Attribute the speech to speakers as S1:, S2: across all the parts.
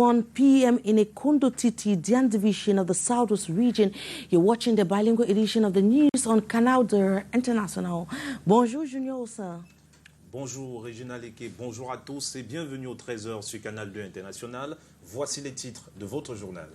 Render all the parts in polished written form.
S1: 1 p.m. in a Kondo Titi, Dian division of the Southwest region. You're watching the bilingual edition of the news on Canal de International. Bonjour, Junior Osa.
S2: Bonjour, Régina Leke. Bonjour à tous et bienvenue au 13h sur Canal 2 International. Voici les titres de votre journal.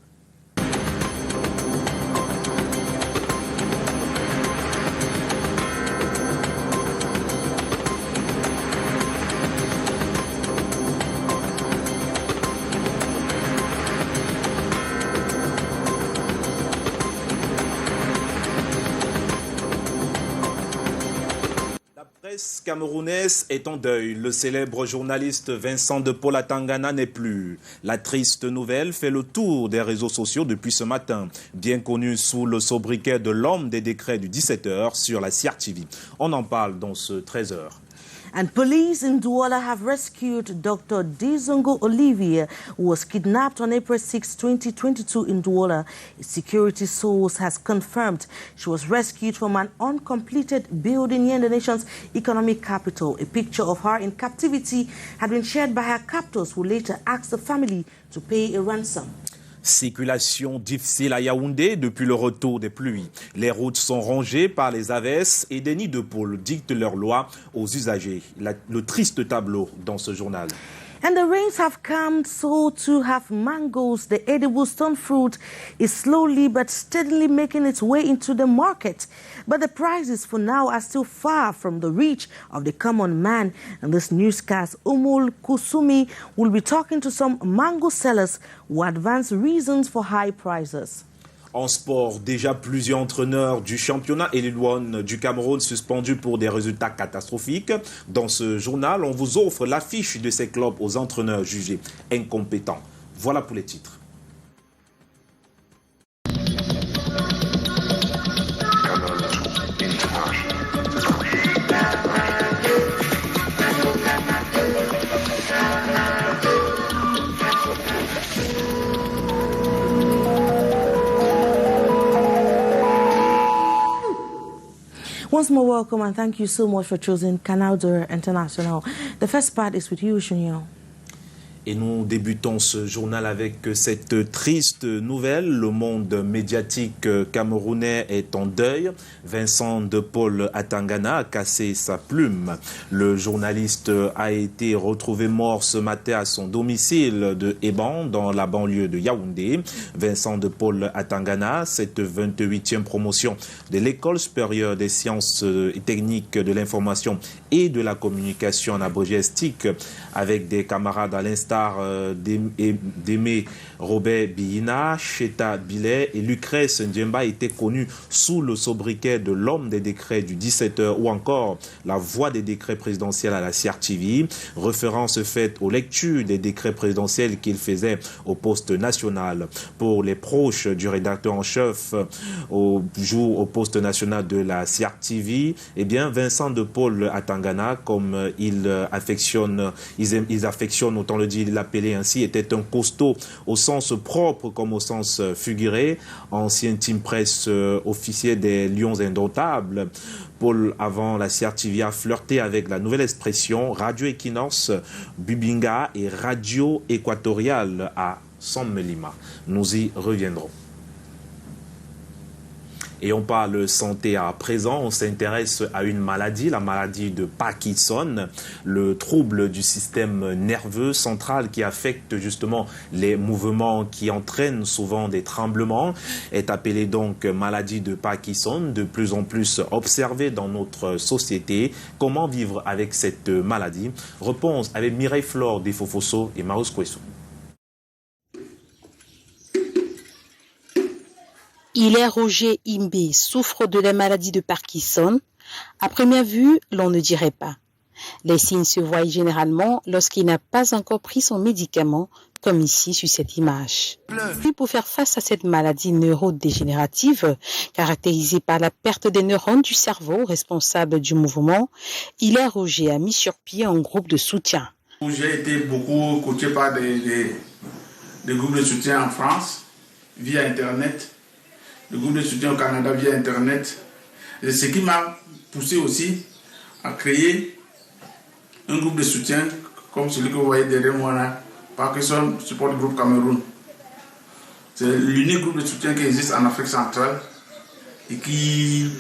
S2: La presse camerounaise est en deuil. Le célèbre journaliste Vincent de Paul Atangana n'est plus. La triste nouvelle fait le tour des réseaux sociaux depuis ce matin. Bien connu sous le sobriquet de l'homme des décrets du 17h sur la CRTV. On en parle dans ce 13h.
S1: And police in Douala have rescued Dr. Dizongo Olivia, who was kidnapped on April 6, 2022 in Douala. A security source has confirmed she was rescued from an uncompleted building near the nation's economic capital. A picture of her in captivity had been shared by her captors, who later asked the family to pay a ransom.
S2: Circulation difficile à Yaoundé depuis le retour des pluies. Les routes sont rongées par les averses et des nids de poules dictent leurs lois aux usagers. Le triste tableau dans ce journal.
S1: And the rains have come, so too have mangoes. The edible stone fruit is slowly but steadily making its way into the market. But the prices for now are still far from the reach of the common man. And this newscast, Umul Kusumi, will be talking to some mango sellers who advance reasons for high prices.
S2: En sport, déjà plusieurs entraîneurs du championnat Elilouane du Cameroun suspendus pour des résultats catastrophiques. Dans ce journal, on vous offre l'affiche de ces clubs aux entraîneurs jugés incompétents. Voilà pour les titres.
S1: Once more, welcome and thank you so much for choosing Canal de International. The first part is with you, Junior.
S2: Et nous débutons ce journal avec cette triste nouvelle. Le monde médiatique camerounais est en deuil. Vincent de Paul Atangana a cassé sa plume. Le journaliste a été retrouvé mort ce matin à son domicile de Eban, dans la banlieue de Yaoundé. Vincent de Paul Atangana, cette 28e promotion de l'École supérieure des sciences et techniques de l'information et de la communication en abrégé STIC, avec des camarades à l'instar d'Aimé Robert Biyina, Cheta Billet et Lucrèce Ndjemba étaient connus sous le sobriquet de l'homme des décrets du 17h ou encore la voix des décrets présidentiels à la CRTV, référence faite aux lectures des décrets présidentiels qu'il faisait au poste national. Pour les proches du rédacteur en chef au poste national de la CRTV, eh bien Vincent de Paul Atangana, comme ils affectionnent, autant le dire, l'appelait ainsi, était un costaud au sens propre comme au sens figuré, ancien team presse officier des Lions indomptables. Paul, avant la CRTV, a flirté avec la nouvelle expression Radio Equinox, Bubinga et Radio Équatoriale à San Melima. Nous y reviendrons. Et on parle santé à présent, on s'intéresse à une maladie, la maladie de Parkinson, le trouble du système nerveux central qui affecte justement les mouvements, qui entraînent souvent des tremblements, est appelée donc maladie de Parkinson, de plus en plus observée dans notre société. Comment vivre avec cette maladie? Réponse avec Mireille Flore Defofoso et Maus Kweso.
S3: Hilaire Roger Imbé souffre de la maladie de Parkinson. À première vue, l'on ne dirait pas. Les signes se voient généralement lorsqu'il n'a pas encore pris son médicament, comme ici sur cette image. Puis pour faire face à cette maladie neurodégénérative, caractérisée par la perte des neurones du cerveau responsable du mouvement, Hilaire Roger a mis sur pied un groupe de soutien.
S4: J'ai été beaucoup coaché par des groupes de soutien en France, via Internet. Le groupe de soutien au Canada via Internet. Et ce qui m'a poussé aussi à créer un groupe de soutien comme celui que vous voyez derrière moi là, Parkinson Support Group Cameroun. C'est l'unique groupe de soutien qui existe en Afrique centrale et qui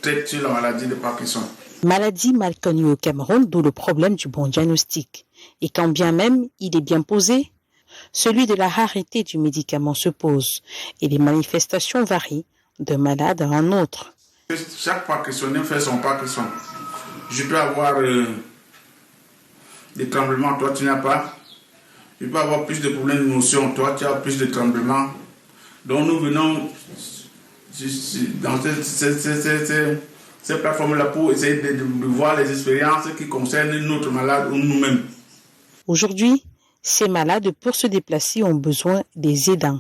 S4: traite sur la maladie de Parkinson.
S3: Maladie mal connue au Cameroun, d'où le problème du bon diagnostic. Et quand bien même il est bien posé, celui de la rareté du médicament se pose et les manifestations varient d'un malade à un autre.
S4: Chaque Parkinsonien fait son Parkinson. Je peux avoir des tremblements, toi tu n'as pas. Je peux avoir plus de problèmes d'émotion, toi tu as plus de tremblements. Donc nous venons dans cette plateforme-là pour essayer de voir les expériences qui concernent notre malade ou nous-mêmes.
S3: Aujourd'hui, ces malades pour se déplacer ont besoin des aidants.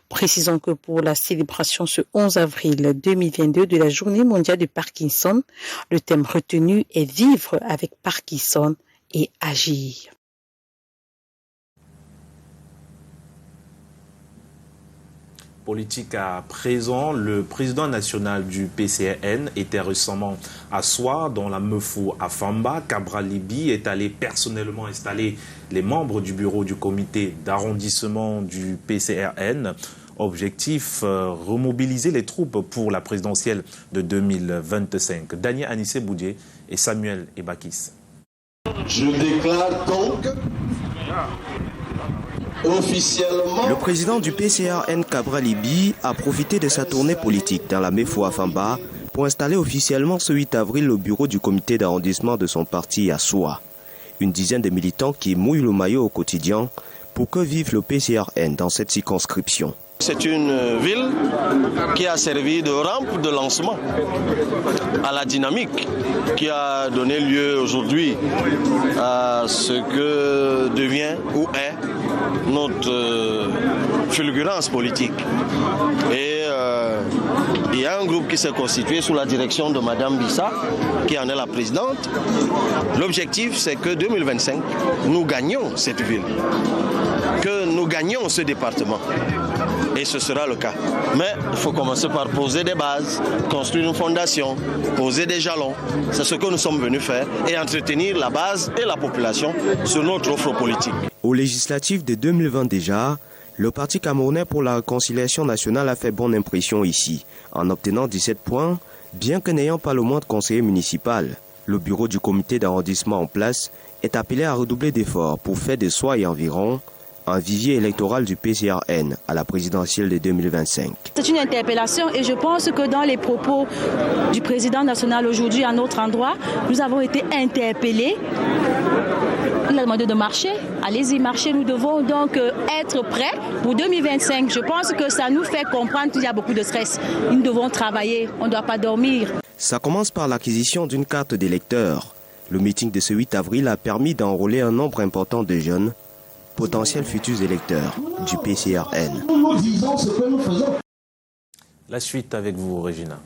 S3: Précisons que pour la célébration ce 11 avril 2022 de la Journée mondiale de Parkinson, le thème retenu est vivre avec Parkinson et agir.
S2: Politique à présent, le président national du PCRN était récemment à Soir, dans la Meufou à Famba. Cabral Libi est allé personnellement installer les membres du bureau du comité d'arrondissement du PCRN. Objectif, remobiliser les troupes pour la présidentielle de 2025. Daniel Anissé Boudier et Samuel Ebakis.
S5: Je déclare donc officiellement.
S6: Le président du PCRN, Cabral Libi, a profité de sa tournée politique dans la Meufou à Famba pour installer officiellement ce 8 avril le bureau du comité d'arrondissement de son parti à Soua. Une dizaine de militants qui mouillent le maillot au quotidien pour que vive le PCRN dans cette circonscription.
S5: C'est une ville qui a servi de rampe de lancement à la dynamique qui a donné lieu aujourd'hui à ce que devient ou est notre fulgurance politique. Et il y a un groupe qui s'est constitué sous la direction de Madame Bissa, qui en est la présidente. L'objectif, c'est que 2025, nous gagnions cette ville, que nous gagnions ce département. Et ce sera le cas. Mais il faut commencer par poser des bases, construire une fondation, poser des jalons. C'est ce que nous sommes venus faire et entretenir la base et la population sur notre offre politique.
S6: Aux législatives de 2020 déjà, le Parti camerounais pour la réconciliation nationale a fait bonne impression ici, en obtenant 17 points, bien que n'ayant pas le moindre conseiller municipal. Le bureau du comité d'arrondissement en place est appelé à redoubler d'efforts pour faire de Soua et environ un vivier électoral du PCRN à la présidentielle de 2025.
S7: C'est une interpellation et je pense que dans les propos du président national aujourd'hui à notre endroit, nous avons été interpellés. Il a demandé de marcher. Allez-y, marchez. Nous devons donc être prêts pour 2025. Je pense que ça nous fait comprendre qu'il y a beaucoup de stress. Nous devons travailler. On ne doit pas dormir.
S6: Ça commence par l'acquisition d'une carte d'électeur. Le meeting de ce 8 avril a permis d'enrôler un nombre important de jeunes, potentiels futurs électeurs du PCRN.
S5: Nous disons ce que nous faisons.
S2: La suite avec vous, Regina.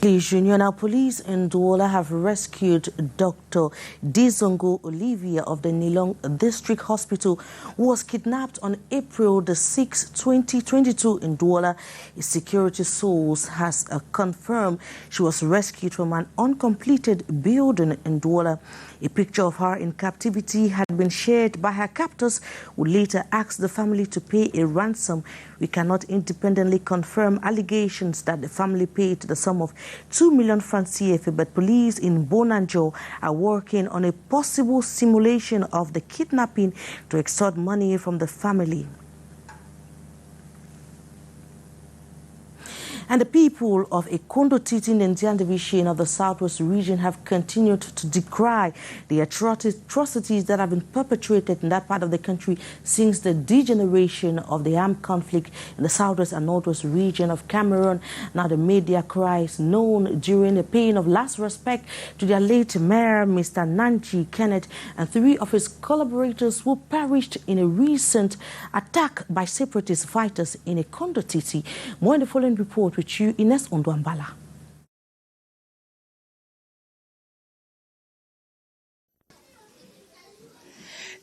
S1: The Junior police in Douala have rescued Dr. Dizongo Olivia of the Nilong District Hospital, who was kidnapped on April the 6th, 2022 in Douala. A security source has confirmed she was rescued from an uncompleted building in Douala. A picture of her in captivity had been shared by her captors, who later asked the family to pay a ransom. We cannot independently confirm allegations that the family paid the sum of 2 million francs CFA, but police in Bonanjo are working on a possible simulation of the kidnapping to extort money from the family. And the people of Ekondo Titi in the Indian Division of the Southwest region have continued to decry the atrocities that have been perpetrated in that part of the country since the degeneration of the armed conflict in the Southwest and Northwest region of Cameroon. Now the media cries known during the paying of last respect to their late mayor, Mr. Nanchi Kenneth, and 3 of his collaborators who perished in a recent attack by separatist fighters in Ekondo Titi. More in the following report with you, Ines Ondwambala.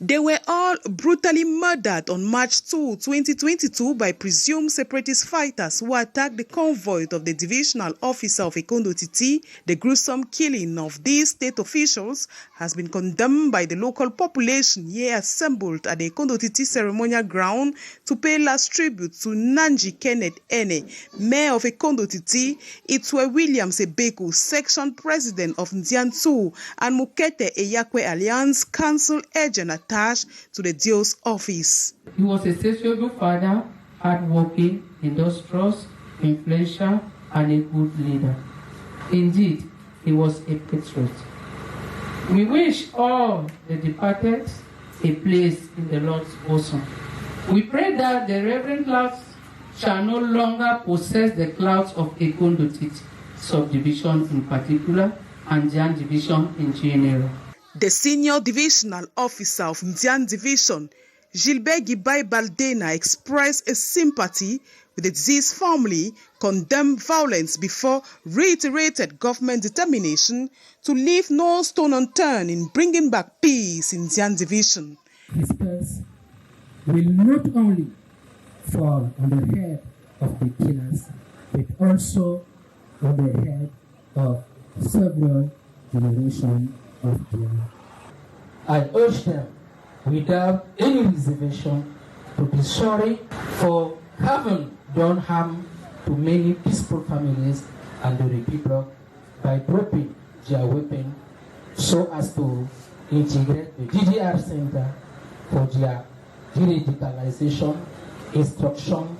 S8: They were all brutally murdered on March 2, 2022 by presumed separatist fighters who attacked the convoy of the divisional officer of Ekondo Titi. The gruesome killing of these state officials has been condemned by the local population here assembled at the Ekondo Titi ceremonial ground to pay last tribute to Nanji Kenneth Ene, mayor of Ekondo Titi, Itwe Williams Ebeko, section president of Ndiantu, and Mukete Eyakwe Alliance council agent attached to the Dio's office.
S9: He was a sociable father, hardworking, industrious, influential, and a good leader. Indeed, he was a patriot. We wish all the departed a place in the Lord's bosom. We pray that the Reverend clouds shall no longer possess the clouds of Ekondo Titi subdivision in particular, and Ndian division in general.
S8: The senior divisional officer of Ndian division, Gilbert Gibai Baldena, expressed a sympathy with the deceased family, condemned violence before reiterated government determination to leave no stone unturned in bringing back peace in Ndian division.
S10: His curse will not only fall on the head of the killers, but also on the head of several generations of them. I urge them, without any reservation, to be sorry for having done harm to many peaceful families and the Republic by dropping their weapon so as to integrate the DDR Center for their de-radicalization, instruction,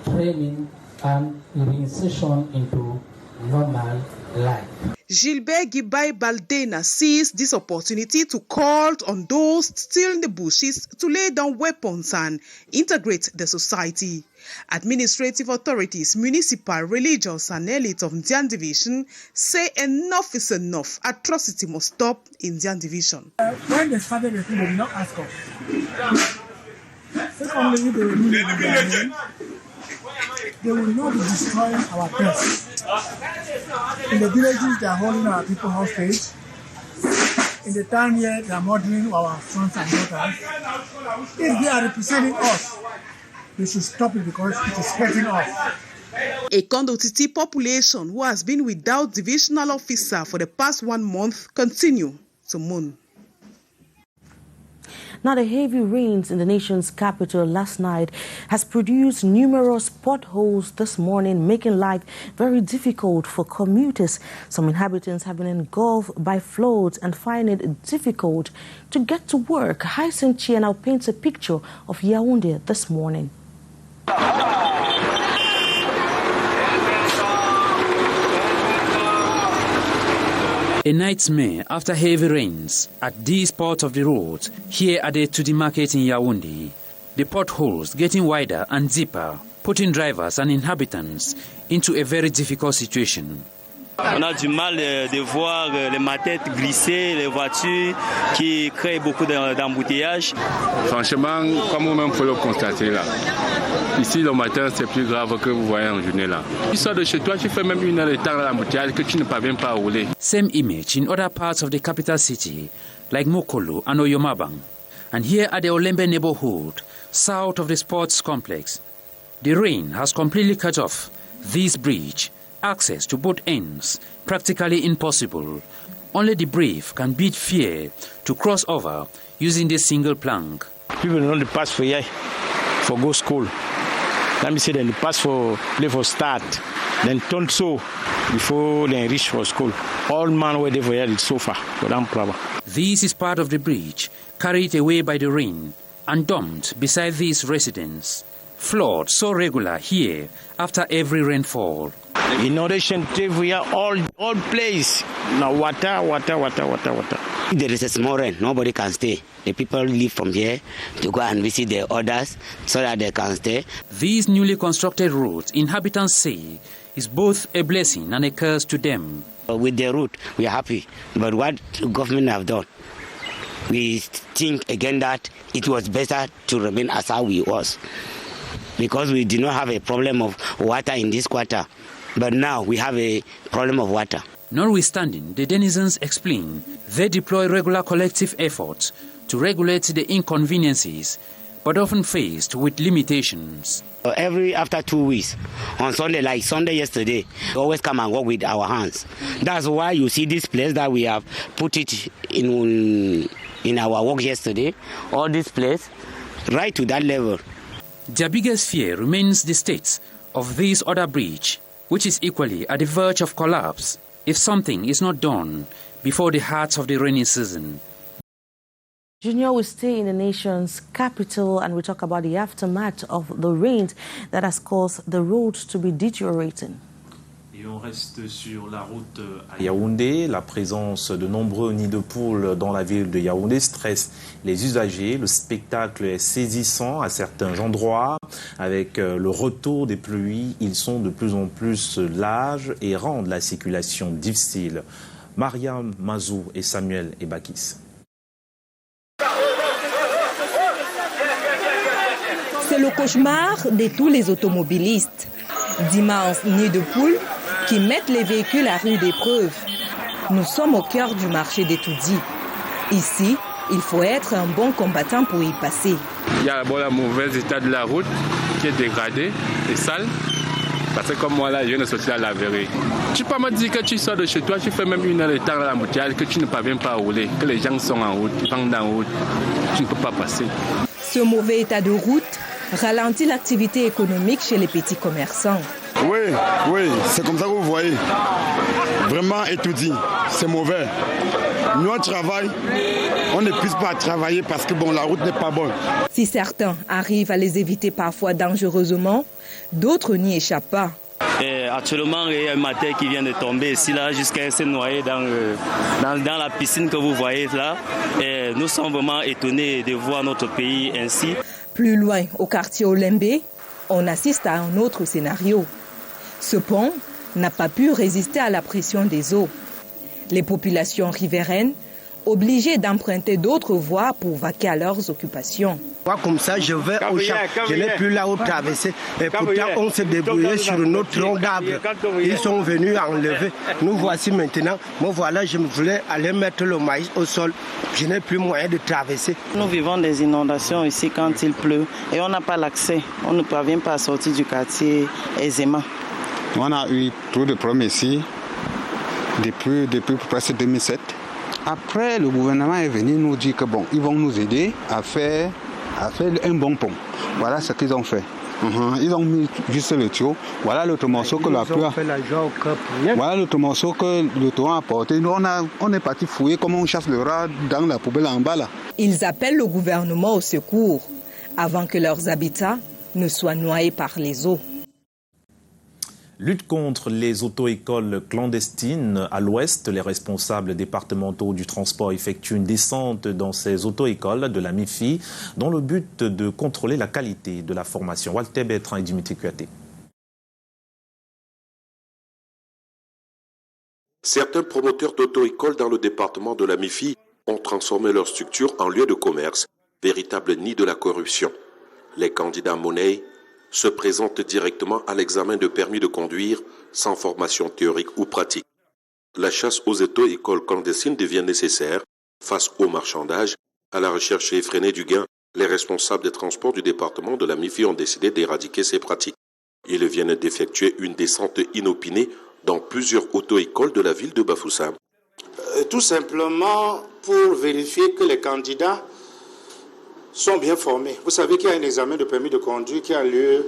S10: training, and reinsertion into normal life.
S8: Gilbert Gibai Baldena seized this opportunity to call on those still in the bushes to lay down weapons and integrate the society. Administrative authorities, municipal, religious, and elite of Ndian division say enough is enough. Atrocity must stop in Ndian division.
S10: When they started the thing, they did not ask us. Secondly, they will do it in their name. They will not be destroying our best. In the villages, they are holding our people hostage. In the town here, they are murdering our sons and daughters. If they are representing us, we should stop it because it is hurting us.
S8: Ekondo Titi population, who has been without divisional officer for the past 1 month, continue to mourn.
S1: Now, the heavy rains in the nation's capital last night has produced numerous potholes this morning, making life very difficult for commuters. Some inhabitants have been engulfed by floods and find it difficult to get to work. Hyacinth Chia now paints a picture of Yaoundé this morning.
S11: A nightmare after heavy rains at this part of the road here at the Tudi market in Yaoundé. The potholes getting wider and deeper, putting drivers and inhabitants into a very difficult situation.
S12: On a du mal de voir les manettes glisser, les voitures qui créent beaucoup d'embouteillages.
S13: Franchement, comme vous-même pouvez le constater là, ici le matin c'est plus grave que vous voyez en journée là. Tu sors de chez toi, tu fais même 1 heure de temps à l'embouteillage que tu ne parviens pas à rouler.
S11: Same image in other parts of the capital city like Mokolo and Oyomabang. And here at the Olembe neighborhood, south of the sports complex, the rain has completely cut off this bridge. Access to both ends practically impossible. Only the brave can beat fear to cross over using this single plank.
S12: People don't pass for here for go school. Let me say they pass for play for start, then turn so before they reach for school. All man were there for here so far, but I'm proud.
S11: This is part of the bridge carried away by the rain and dumped beside these residents. Flood so regular here after every rainfall.
S12: Inundation everywhere, all place. Now water.
S14: If there is a small rain, nobody can stay. The people leave from here to go and visit their others so that they can stay.
S11: These newly constructed roads, inhabitants say, is both a blessing and a curse to them.
S14: With the route, we are happy. But what the government have done, we think again that it was better to remain as how we was. Because we did not have a problem of water in this quarter. But now we have a problem of water.
S11: Notwithstanding, the denizens explain they deploy regular collective efforts to regulate the inconveniences, but often faced with limitations.
S14: After 2 weeks, on Sunday, like Sunday yesterday, we always come and work with our hands. That's why you see this place that we have put it in our work yesterday, all this place, right to that level.
S11: Their biggest fear remains the state of this other bridge, which is equally at the verge of collapse if something is not done before the heart of the rainy season.
S1: Junior, we stay in the nation's capital and we talk about the aftermath of the rain that has caused the road to be deteriorating.
S2: Et on reste sur la route à Yaoundé. La présence de nombreux nids de poules dans la ville de Yaoundé stresse les usagers. Le spectacle est saisissant à certains endroits. Avec le retour des pluies, ils sont de plus en plus larges et rendent la circulation difficile. Mariam Mazou et Samuel Ebakis.
S15: C'est le cauchemar de tous les automobilistes. D'immenses nids de poules qui mettent les véhicules à rude épreuve. Nous sommes au cœur du marché des Toudis. Ici, il faut être un bon combattant pour y passer.
S13: Il y a le mauvais état de la route qui est dégradé et sale. Parce que comme moi là, je viens de sortir à la verrerie. Tu peux me dire que tu sors de chez toi, tu fais même 1 heure de temps à la moitié, que tu ne parviens pas à rouler, que les gens sont en route, ils vendent en route, tu ne peux pas passer.
S15: Ce mauvais état de route ralentit l'activité économique chez les petits commerçants.
S16: Oui, c'est comme ça que vous voyez. Vraiment étudié, c'est mauvais. Nous on travaille, on ne puisse pas travailler parce que la route n'est pas bonne.
S15: Si certains arrivent à les éviter parfois dangereusement, d'autres n'y échappent pas.
S17: Actuellement, il y a un matin qui vient de tomber ici, là, jusqu'à se noyer dans la piscine que vous voyez là. Et nous sommes vraiment étonnés de voir notre pays ainsi.
S15: Plus loin, au quartier Olembé, on assiste à un autre scénario. Ce pont n'a pas pu résister à la pression des eaux. Les populations riveraines obligées d'emprunter d'autres voies pour vaquer à leurs occupations.
S18: Comme ça, je vais au champ. Je n'ai plus là où traverser. Et pourtant, on s'est débrouillé sur notre tronc d'arbre. Ils sont venus enlever. Nous voici maintenant. Moi, voilà, je voulais aller mettre le maïs au sol. Je n'ai plus moyen de traverser.
S19: Nous vivons des inondations ici quand il pleut. Et on n'a pas l'accès. On ne parvient pas à sortir du quartier aisément.
S20: On a eu trop de problèmes ici depuis presque 2007. Après, le gouvernement est venu nous dire que ils vont nous aider à faire un bon pont. Voilà ce qu'ils ont fait. Ils ont mis juste le tuyau. Voilà l'autre morceau que la pluie a. Voilà l'autre morceau que le torrent a apporté. Nous, on est parti fouiller comment on chasse le rat dans la poubelle en bas là.
S15: Ils appellent le gouvernement au secours avant que leurs habitats ne soient noyés par les eaux.
S2: Lutte contre les auto-écoles clandestines. À l'ouest, les responsables départementaux du transport effectuent une descente dans ces auto-écoles de la MIFI dans le but de contrôler la qualité de la formation. Walter Bertrand et Dimitri Kuaté.
S21: Certains promoteurs d'auto-écoles dans le département de la MIFI ont transformé leur structure en lieu de commerce, véritable nid de la corruption. Les candidats monnaie se présentent directement à l'examen de permis de conduire sans formation théorique ou pratique. La chasse aux auto-écoles clandestines devient nécessaire face au marchandage. À la recherche effrénée du gain, les responsables des transports du département de la MIFI ont décidé d'éradiquer ces pratiques. Ils viennent d'effectuer une descente inopinée dans plusieurs auto-écoles de la ville de Bafoussam.
S22: Tout simplement pour vérifier que les candidats sont bien formés. Vous savez qu'il y a un examen de permis de conduire qui a lieu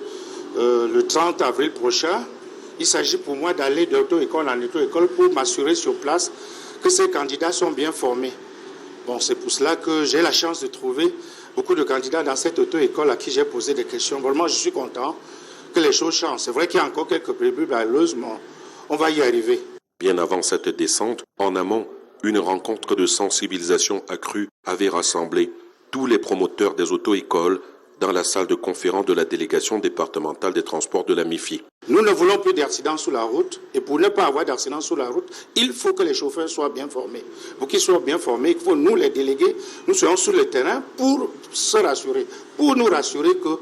S22: le 30 avril prochain. Il s'agit pour moi d'aller d'auto-école en auto-école pour m'assurer sur place que ces candidats sont bien formés. Bon, c'est pour cela que j'ai la chance de trouver beaucoup de candidats dans cette auto-école à qui j'ai posé des questions. Vraiment, je suis content que les choses changent. C'est vrai qu'il y a encore quelques prébuts balleuses, mais on va y arriver.
S21: Bien avant cette descente, en amont, une rencontre de sensibilisation accrue avait rassemblé tous les promoteurs des auto-écoles dans la salle de conférence de la délégation départementale des transports de la MIFI.
S22: Nous ne voulons plus d'accidents sur la route et pour ne pas avoir d'accidents sur la route, il faut que les chauffeurs soient bien formés. Pour qu'ils soient bien formés, il faut nous les délégués, nous soyons sur le terrain pour se rassurer, pour nous rassurer que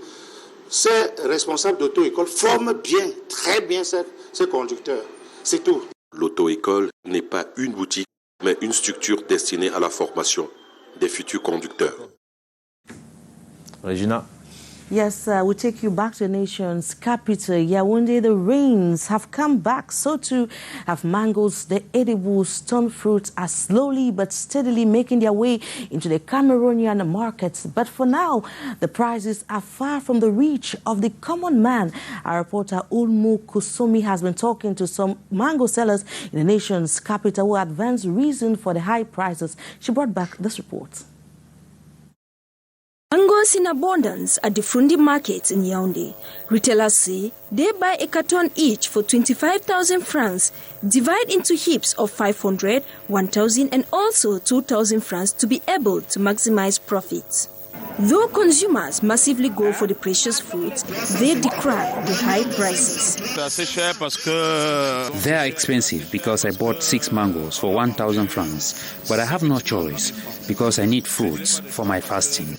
S22: ces responsables d'auto-école forment bien, très bien ces conducteurs. C'est tout.
S21: L'auto-école n'est pas une boutique, mais une structure destinée à la formation. des futurs conducteurs.
S2: Regina.
S1: Yes, we take you back to the nation's capital, Yaoundé. The rains have come back, so too have mangoes. The edible stone fruits are slowly but steadily making their way into the Cameroonian markets. But for now, the prices are far from the reach of the common man. Our reporter Ulmu Kusomi has been talking to some mango sellers in the nation's capital who advanced reason for the high prices. She brought back this report.
S3: Mangoes in abundance at the Frundi markets in Yaoundé. Retailers say they buy a carton each for 25,000 francs, divide into heaps of 500, 1,000 and also 2,000 francs to be able to maximize profits. Though consumers massively go for the precious fruits, they decry the high prices.
S11: They are expensive because I bought 6 mangoes for 1,000 francs, but I have no choice because I need fruits for my fasting.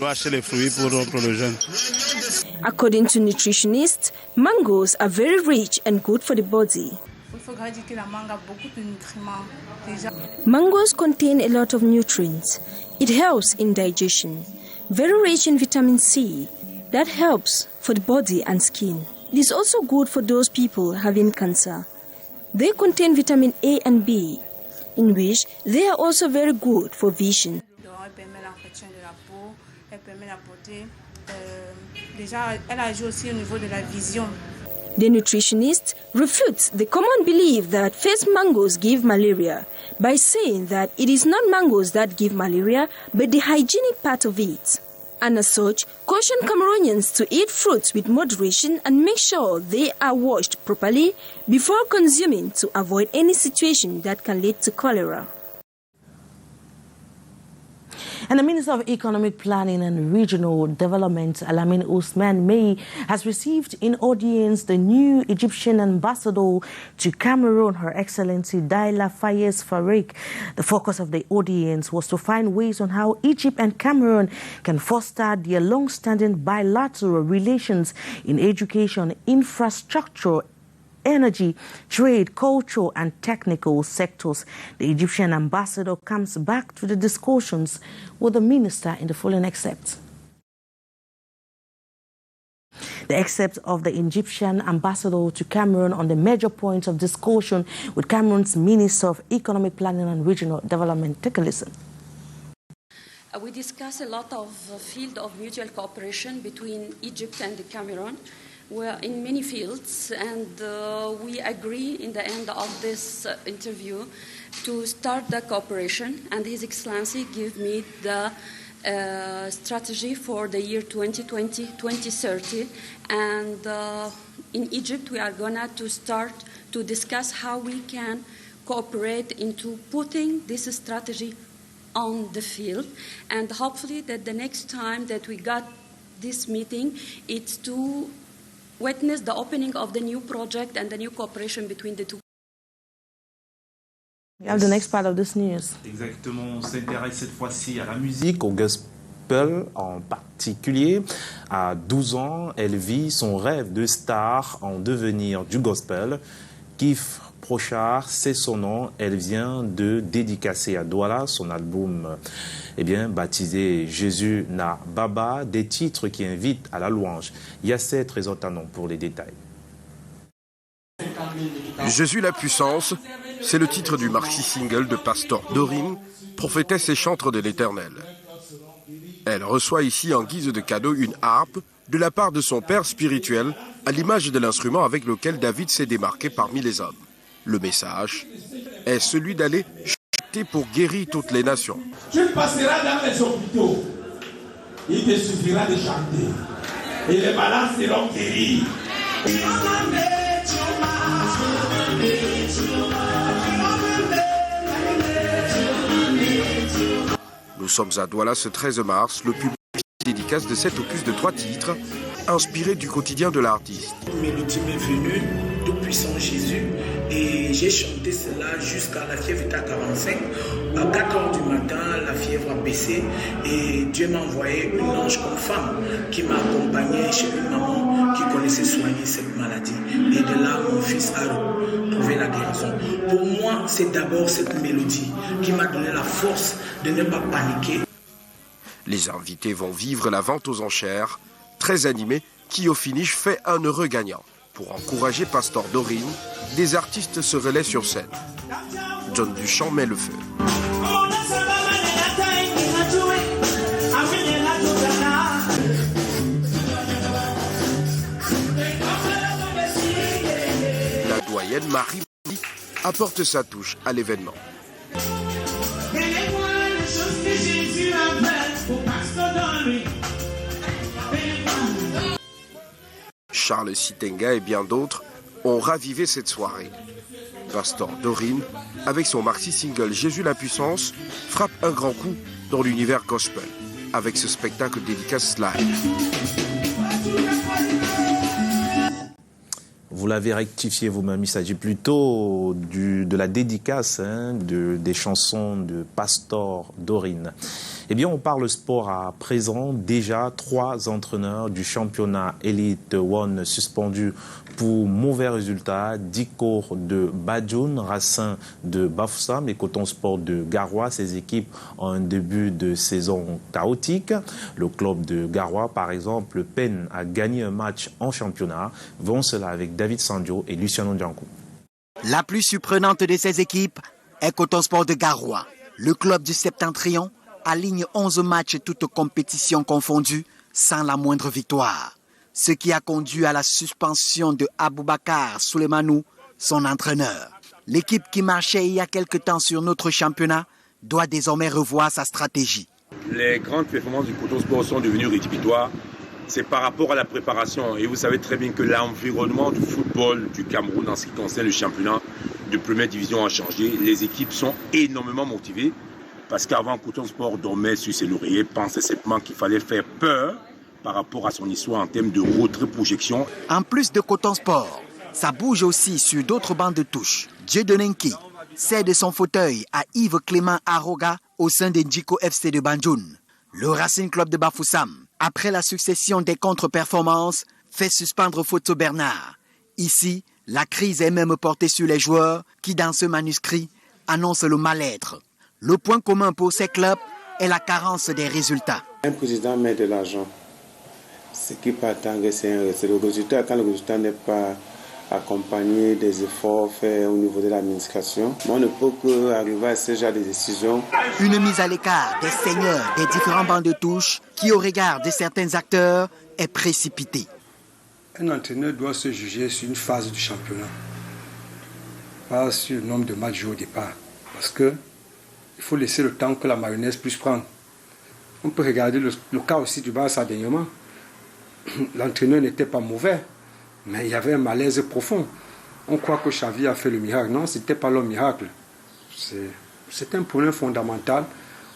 S3: According to nutritionists, mangoes are very rich and good for the body. Mangoes contain a lot of nutrients. It helps in digestion. Very rich in vitamin C. That helps for the body and skin. It is also good for those people having cancer. They contain vitamin A and B, in which they are also very good for vision. The nutritionist refutes the common belief that face mangoes give malaria by saying that it is not mangoes that give malaria, but the hygienic part of it. And as such, caution Cameroonians to eat fruits with moderation and make sure they are washed properly before consuming to avoid any situation that can lead to cholera.
S1: And the Minister of Economic Planning and Regional Development, Alamine Ousmane Mey, has received in audience the new Egyptian ambassador to Cameroon, Her Excellency Daila Fayez Farik. The focus of the audience was to find ways on how Egypt and Cameroon can foster their long-standing bilateral relations in education, infrastructure, energy, trade, cultural and technical sectors. The Egyptian ambassador comes back to the discussions with the minister in the following excerpt. The excerpt of the Egyptian ambassador to Cameroon on the major points of discussion with Cameroon's Minister of Economic Planning and Regional Development. Take a listen.
S4: We discussed a lot of field of mutual cooperation between Egypt and Cameroon. We're in many fields, and we agree in the end of this interview to start the cooperation, and His Excellency gave me the strategy for the year 2020-2030, and in Egypt we are gonna to start to discuss how we can cooperate into putting this strategy on the field, and hopefully that the next time that we got this meeting, it's to witness the opening of the new project and the new cooperation between the two.
S1: We have the next part of this news.
S2: Exactement, on s'intéresse cette fois-ci à la musique, au gospel en particulier. À 12 ans, elle vit son rêve de star en devenir du gospel. Kif Prochard, c'est son nom. Elle vient de dédicacer à Douala son album baptisé Jésus na Baba, des titres qui invitent à la louange. Yassé, très nom pour les détails.
S23: Jésus la puissance, c'est le titre du maxi-single de Pasteur Dorine, prophétesse et chantre de l'Éternel. Elle reçoit ici en guise de cadeau une harpe de la part de son père spirituel, à l'image de l'instrument avec lequel David s'est démarqué parmi les hommes. Le message est celui d'aller chanter pour guérir toutes les nations.
S24: Tu passeras dans les hôpitaux, il te suffira de chanter, et les malades seront guéris.
S23: Nous sommes à Douala ce 13 mars, le public dédicace de cet opus de 3 titres, inspiré du quotidien de l'artiste.
S25: Une mélodie m'est venue, tout puissant Jésus, et j'ai chanté cela jusqu'à la fièvre était à 45. À 4 heures du matin, la fièvre a baissé et Dieu m'a envoyé une ange comme femme qui m'a accompagné chez une maman qui connaissait soigner cette maladie. Et de là, mon fils a trouvé la guérison. Pour moi, c'est d'abord cette mélodie qui m'a donné la force de ne pas paniquer.
S23: Les invités vont vivre la vente aux enchères, très animée, qui au finish fait un heureux gagnant. Pour encourager Pastor Dorine, des artistes se relaient sur scène. John Duchamp met le feu. La doyenne Marie apporte sa touche à l'événement. Charles Sitenga et bien d'autres ont ravivé cette soirée. Pastor Dorine, avec son maxi single Jésus la puissance, frappe un grand coup dans l'univers gospel, avec ce spectacle dédicace live.
S2: Vous l'avez rectifié vous-même, il s'agit plutôt de la dédicace des chansons de Pastor Dorine. Eh bien, on parle sport à présent. Déjà, 3 entraîneurs du championnat Elite One suspendus pour mauvais résultats. Diko de Badjoun, Racing de Bafoussam et Coton Sport de Garoua. Ces équipes ont un début de saison chaotique. Le club de Garoua, par exemple, peine à gagner un match en championnat. Voyons cela avec David Sandio et Luciano Ndiankou.
S5: La plus surprenante de ces équipes est Coton Sport de Garoua. Le club du Septentrion aligne 11 matchs toutes compétitions confondues sans la moindre victoire. Ce qui a conduit à la suspension de Aboubakar Souleymanou, son entraîneur. L'équipe qui marchait il y a quelque temps sur notre championnat doit désormais revoir sa stratégie.
S6: Les grandes performances du Coton Sport sont devenues rédhibitoires. C'est par rapport à la préparation. Et vous savez très bien que l'environnement du football du Cameroun en ce qui concerne le championnat de première division a changé. Les équipes sont énormément motivées. Parce qu'avant, Coton Sport dormait sur ses lauriers, pensait simplement qu'il fallait faire peur par rapport à son histoire en termes de retrait-projection.
S5: En plus de Coton Sport, ça bouge aussi sur d'autres bancs de touche. Dieudonenki cède son fauteuil à Yves Clément Aroga au sein des Djiko FC de Bandjoun. Le Racing Club de Bafoussam, après la succession des contre-performances, fait suspendre Foto Bernard. Ici, la crise est même portée sur les joueurs qui, dans ce manuscrit, annoncent le mal-être. Le point commun pour ces clubs est la carence des résultats.
S7: Un président met de l'argent. Ce qui peut attendre, c'est le résultat. Quand le résultat n'est pas accompagné des efforts faits au niveau de l'administration, on ne peut qu'arriver à ce genre de décisions.
S5: Une mise à l'écart des seigneurs des différents bancs de touche qui, au regard de certains acteurs, est précipitée.
S9: Un entraîneur doit se juger sur une phase du championnat, pas sur le nombre de matchs joués au départ. Parce que il faut laisser le temps que la mayonnaise puisse prendre. On peut regarder le cas aussi du Barça dernièrement. L'entraîneur n'était pas mauvais, mais il y avait un malaise profond. On croit que Xavi a fait le miracle. Non, ce n'était pas le miracle. C'est un problème fondamental.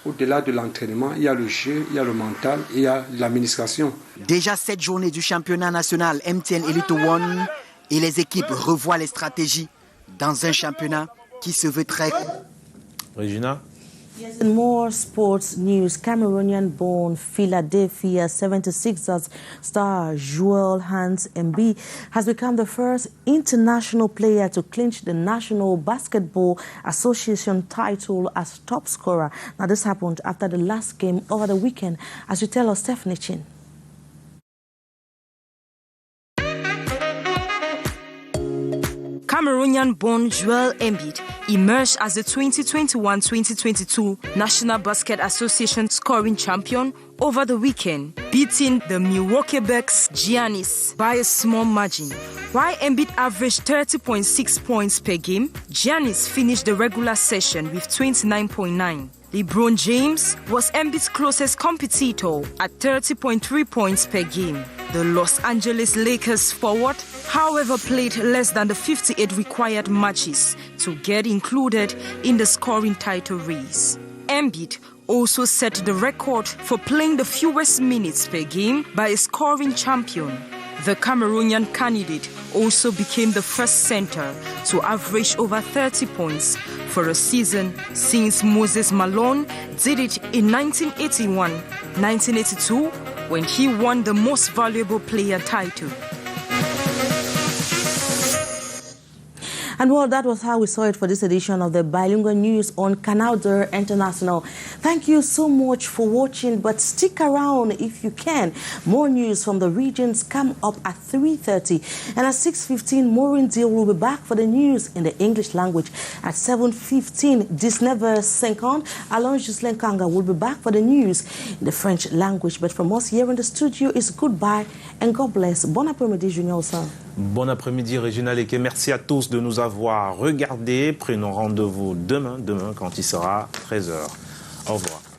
S9: Au-delà de l'entraînement, il y a le jeu, il y a le mental, il y a l'administration.
S5: Déjà 7 journées du championnat national MTN Elite One et les équipes revoient les stratégies dans un championnat qui se veut très...
S2: Regina?
S1: Yes, in more sports news, Cameroonian-born Philadelphia 76ers star Joel Hans Embiid has become the first international player to clinch the National Basketball Association title as top scorer. Now, this happened after the last game over the weekend. As you tell us, Stephanie Chin.
S3: Cameroonian-born Joel Embiid emerged as the 2021-2022 National Basket Association scoring champion over the weekend, beating the Milwaukee Bucks' Giannis by a small margin. While Embiid averaged 30.6 points per game, Giannis finished the regular session with 29.9. LeBron James was Embiid's closest competitor at 30.3 points per game. The Los Angeles Lakers forward, however, played less than the 58 required matches to get included in the scoring title race. Embiid also set the record for playing the fewest minutes per game by a scoring champion. The Cameroonian candidate also became the first center to average over 30 points for a season since Moses Malone did it in 1981-1982 when he won the Most Valuable Player title.
S1: And well, that was how we saw it for this edition of the Bilingual News on Canal de International. Thank you so much for watching, but stick around if you can. More news from the regions come up at 3:30. And at 6:15, Maureen Deal will be back for the news in the English language. At 7:15, Disnever 50, Alain Ghislain Kanga will be back for the news in the French language. But from us here in the studio, it's goodbye and God bless. Bon après-midi, Junior San.
S2: Bon après-midi, Régina Lequet. Merci à tous de nous avoir regardés. Prenons rendez-vous demain quand il sera 13h. Au revoir.